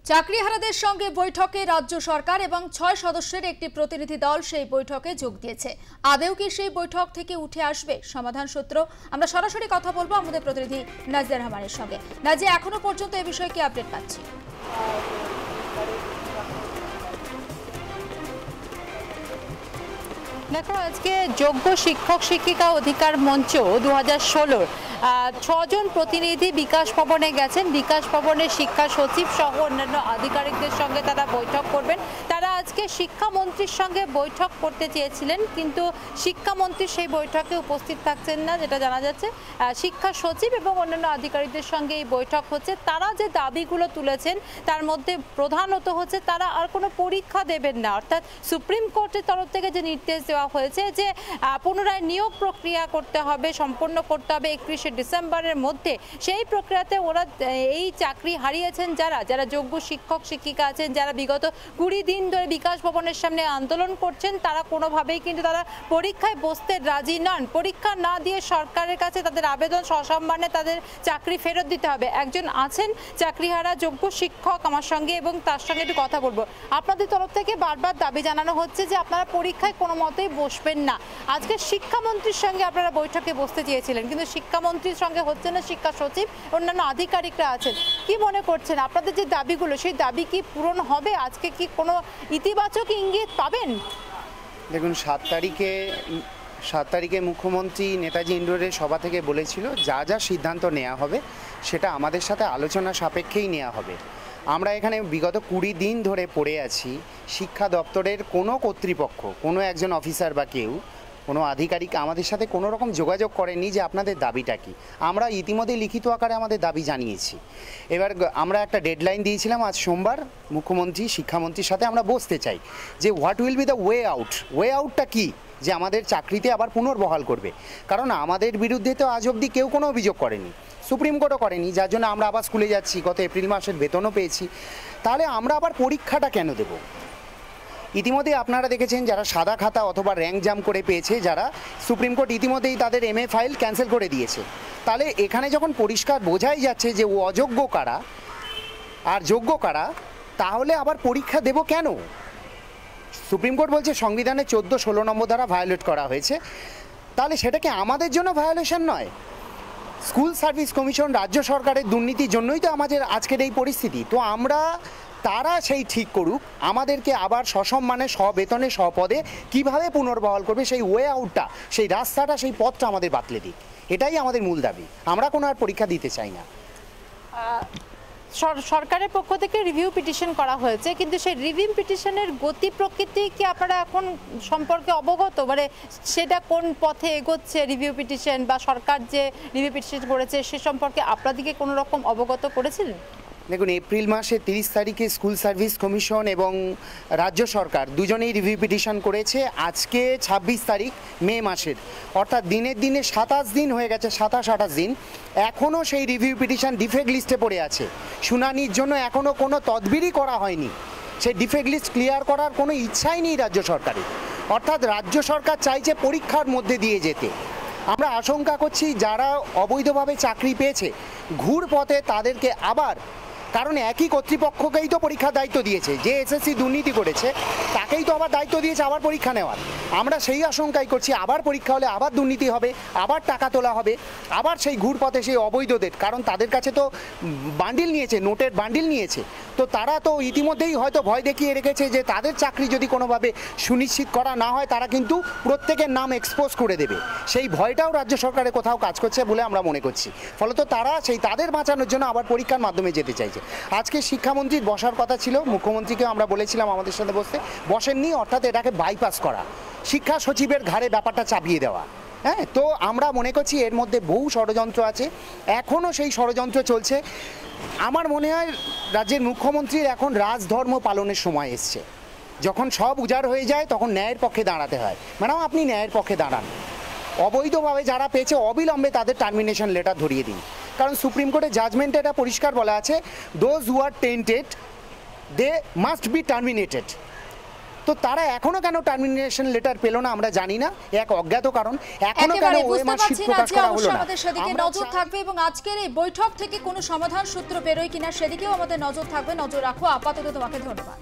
চাকরিহারাদের সঙ্গে বৈঠকে রাজ্য সরকার এবং ৬ সদস্যের একটি প্রতিনিধি দল সেই বৈঠকে যোগ দিয়েছে। আদৌ কি সেই বৈঠক থেকে উঠে আসবে সমাধান সূত্র? আমরা সরাসরি কথা বলবো আমাদের প্রতিনিধি নাজিয়া রহমানের সঙ্গে। নাজিয়া, এখনো পর্যন্ত এই বিষয়ে কি আপডেট পাচ্ছি? দেখো, আজকে যোগ্য শিক্ষক শিক্ষিকা অধিকার মঞ্চ 2016 6জন প্রতিনিধি বিকাশ ভবনে গেছেন। বিকাশ ভবনের শিক্ষা সচিব সহ অন্যান্য আধিকারিকদের সঙ্গে তারা বৈঠক করবেন। তারা আজকে শিক্ষামন্ত্রীর সঙ্গে বৈঠক করতে চেয়েছিলেন, কিন্তু শিক্ষামন্ত্রী সেই বৈঠকে উপস্থিত থাকছেন না, যেটা জানা যাচ্ছে। শিক্ষা সচিব এবং অন্যান্য আধিকারিকদের সঙ্গে এই বৈঠক হচ্ছে। তারা যে দাবিগুলো তুলেছেন তার মধ্যে প্রধানত হচ্ছে তারা আর কোনো পরীক্ষা দেবেন না, অর্থাৎ সুপ্রিম কোর্টের তরফ থেকে যে নির্দেশ দেওয়া হয়েছে যে পুনরায় নিয়োগ প্রক্রিয়া করতে হবে, সম্পন্ন করতে হবে 31শে ডিসেম্বরের মধ্যে। সেই প্রক্রিয়াতে ওরা এই চাকরি হারিয়েছেন যারা যোগ্য শিক্ষক শিক্ষিকা আছেন, যারা বিগত 20 দিন ধরে বিকাশ ভবনের সামনে আন্দোলন করছেন, তারা কোনোভাবেই কিন্তু তারা পরীক্ষায় বসতে রাজি নন। পরীক্ষা না দিয়ে সরকারের কাছে তাদের আবেদন সসম্মানে তাদের চাকরি ফেরত দিতে হবে। একজন আছেন চাকরিহারা যোগ্য শিক্ষক আমার সঙ্গে, এবং তার সঙ্গে একটু কথা বলবো। আপনাদের তরফ থেকে বারবার দাবি জানানো হচ্ছে যে আপনারা পরীক্ষায় কোনো মতেই বসবেন না। আজকে শিক্ষামন্ত্রীর সঙ্গে আপনারা বৈঠকে বসতে চেয়েছিলেন, কিন্তু শিক্ষামন্ত্রীর সঙ্গে হচ্ছে না, শিক্ষা সচিব অন্যান্য আধিকারিকরা আছেন। কি মনে করছেন আপনাদের যে দাবিগুলো, সেই দাবি কি পূরণ হবে? আজকে কি কোনো ইতিবাচক ইঙ্গিত পাবেন? দেখুন, 7 তারিখে মুখ্যমন্ত্রী নেতাজি ইন্ডোরে সভা থেকে বলেছিল যা যা সিদ্ধান্ত নেওয়া হবে সেটা আমাদের সাথে আলোচনা সাপেক্ষেই নেওয়া হবে। আমরা এখানে বিগত 20 দিন ধরে পড়ে আছি। শিক্ষা দপ্তরের কোনো কর্তৃপক্ষ, কোনো একজন অফিসার বা কেউ, কোনো আধিকারিক আমাদের সাথে কোনো রকম যোগাযোগ করেনি যে আপনাদের দাবিটা কি। আমরা ইতিমধ্যে লিখিত আকারে আমাদের দাবি জানিয়েছি। এবার আমরা একটা ডেডলাইন দিয়েছিলাম, আজ সোমবার মুখ্যমন্ত্রী শিক্ষামন্ত্রীর সাথে আমরা বসতে চাই যে what will be the way আউটটা কী, যে আমাদের চাকরিতে আবার পুনর্বহাল করবে। কারণ আমাদের বিরুদ্ধে তো আজ অবধি কেউ কোনো অভিযোগ করেনি, সুপ্রিম কোর্টও করেনি, যার জন্য আমরা আবার স্কুলে যাচ্ছি, গত এপ্রিল মাসের বেতনও পেয়েছি। তাহলে আমরা আবার পরীক্ষাটা কেন দেব? ইতিমধ্যে আপনারা দেখেছেন যারা সাদা খাতা অথবা র্যাঙ্ক জাম্প করে পেয়েছে, যারা সুপ্রিম কোর্ট ইতিমধ্যেই তাদের MA ফাইল ক্যান্সেল করে দিয়েছে। তাহলে এখানে যখন পরিষ্কার বোঝাই যাচ্ছে যে ও অযোগ্য কারা আর যোগ্য কারা, তাহলে আবার পরীক্ষা দেব কেন? সুপ্রিম কোর্ট বলছে সংবিধানের 14-16 নম্বর ধারা ভায়োলেট করা হয়েছে। তাহলে সেটা কি আমাদের জন্য ভায়োলেশন নয়? স্কুল সার্ভিস কমিশন রাজ্য সরকারের দুর্নীতির জন্যই তো আমাদের আজকের এই পরিস্থিতি। তো তারা সেই ঠিক করুক, আমাদেরকে আবার সসম্মানে সবেতনে সপদে কিভাবে পুনর্বহাল করবে সেই ওয়ে আউটটা, সেই রাস্তাটা, সেই পথটা আমাদের বাতলে দিক। এটাই আমাদের মূল দাবি। আমরা কোনো আর পরীক্ষা দিতে চাই না। সরকারের পক্ষ থেকে রিভিউ পিটিশন করা হয়েছে, কিন্তু সেই রিভিউ পিটিশনের গতি প্রকৃতি কি আপনারা এখন সম্পর্কে অবগত? মানে সেটা কোন পথে এগোচ্ছে রিভিউ পিটিশন, বা সরকার যে রিভিউ পিটিশন করেছে সে সম্পর্কে আপনাদেরকে কোনো রকম অবগত করেছিলেন? দেখুন, এপ্রিল মাসে 30 তারিখে স্কুল সার্ভিস কমিশন এবং রাজ্য সরকার দুজনেই রিভিউ পিটিশন করেছে। আজকে 26 তারিখ মে মাসের, অর্থাৎ দিনের দিনে 27 দিন হয়ে গেছে, 27-28 দিন। এখনও সেই রিভিউ পিটিশন ডিফেক্ট লিস্টে পড়ে আছে। শুনানির জন্য এখনও কোনো তদবিরই করা হয়নি। সেই ডিফেক্ট লিস্ট ক্লিয়ার করার কোনো ইচ্ছাই নেই রাজ্য সরকারের। অর্থাৎ রাজ্য সরকার চাইছে পরীক্ষার মধ্যে দিয়ে যেতে। আমরা আশঙ্কা করছি যারা অবৈধভাবে চাকরি পেয়েছে ঘুর পথে তাদেরকে আবার, কারণ একই কর্তৃপক্ষকেই তো পরীক্ষার দায়িত্ব দিয়েছে, যে SSC দুর্নীতি করেছে তাকেই তো আবার দায়িত্ব দিয়েছে আবার পরীক্ষা নেওয়ার। আমরা সেই আশঙ্কাই করছি আবার পরীক্ষা হলে আবার দুর্নীতি হবে, আবার টাকা তোলা হবে, আবার সেই ঘুরপথে সেই অবৈধদের, কারণ তাদের কাছে তো বান্ডিল নিয়েছে, নোটের বান্ডিল নিয়েছে। তো তারা তো ইতিমধ্যেই হয়তো ভয় দেখিয়ে রেখেছে যে তাদের চাকরি যদি কোনোভাবে সুনিশ্চিত করা না হয় তারা কিন্তু প্রত্যেকের নাম এক্সপোজ করে দেবে। সেই ভয়টাও রাজ্য সরকারের কোথাও কাজ করছে বলে আমরা মনে করছি। ফলত তারা তাদের বাঁচানোর জন্য আবার পরীক্ষার মাধ্যমে যেতে চাইছে। আজকে শিক্ষামন্ত্রীর বসার কথা ছিল, মুখ্যমন্ত্রীকেও আমরা বলেছিলাম আমাদের সাথে বসতে, বসেননি। অর্থাৎ এটাকে বাইপাস করা, শিক্ষা সচিবের ঘাড়ে ব্যাপারটা চাপিয়ে দেওয়া। হ্যাঁ, তো আমরা মনে করছি এর মধ্যে বহু ষড়যন্ত্র আছে, এখনও সেই ষড়যন্ত্র চলছে। আমার মনে হয় রাজ্যের মুখ্যমন্ত্রীর এখন রাজধর্ম পালনের সময় এসছে। যখন সব উজাড় হয়ে যায় তখন ন্যায়ের পক্ষে দাঁড়াতে হয়। ম্যাডাম, আপনি ন্যায়ের পক্ষে দাঁড়ান, অবৈধভাবে যারা পেয়েছে অবিলম্বে তাদের টার্মিনেশন লেটার ধরিয়ে দিন। কারণ সুপ্রিম কোর্টের জাজমেন্টে এটা পরিষ্কার বলা আছে, those who are tainted they must be terminated. তো তারা এখনো কেন টার্মিনেশন লেটার পেল না আমরা জানি না, এক অজ্ঞাত কারণ। এখনো কেন একেবারে ওই বুঝতে মার্কশিট পারছি প্রকাশ রাজি, করা হলো অবশ্যই না? আমাদের সেদিকে আমরা নজর থাকবে এবং আজকের এই বৈঠক থেকে কোনো সমাধান সূত্র বেরোয় কিনা সেদিকেও আমাদের নজর থাকবে। নজর রাখো। আপাতত তোমাকে ধন্যবাদ।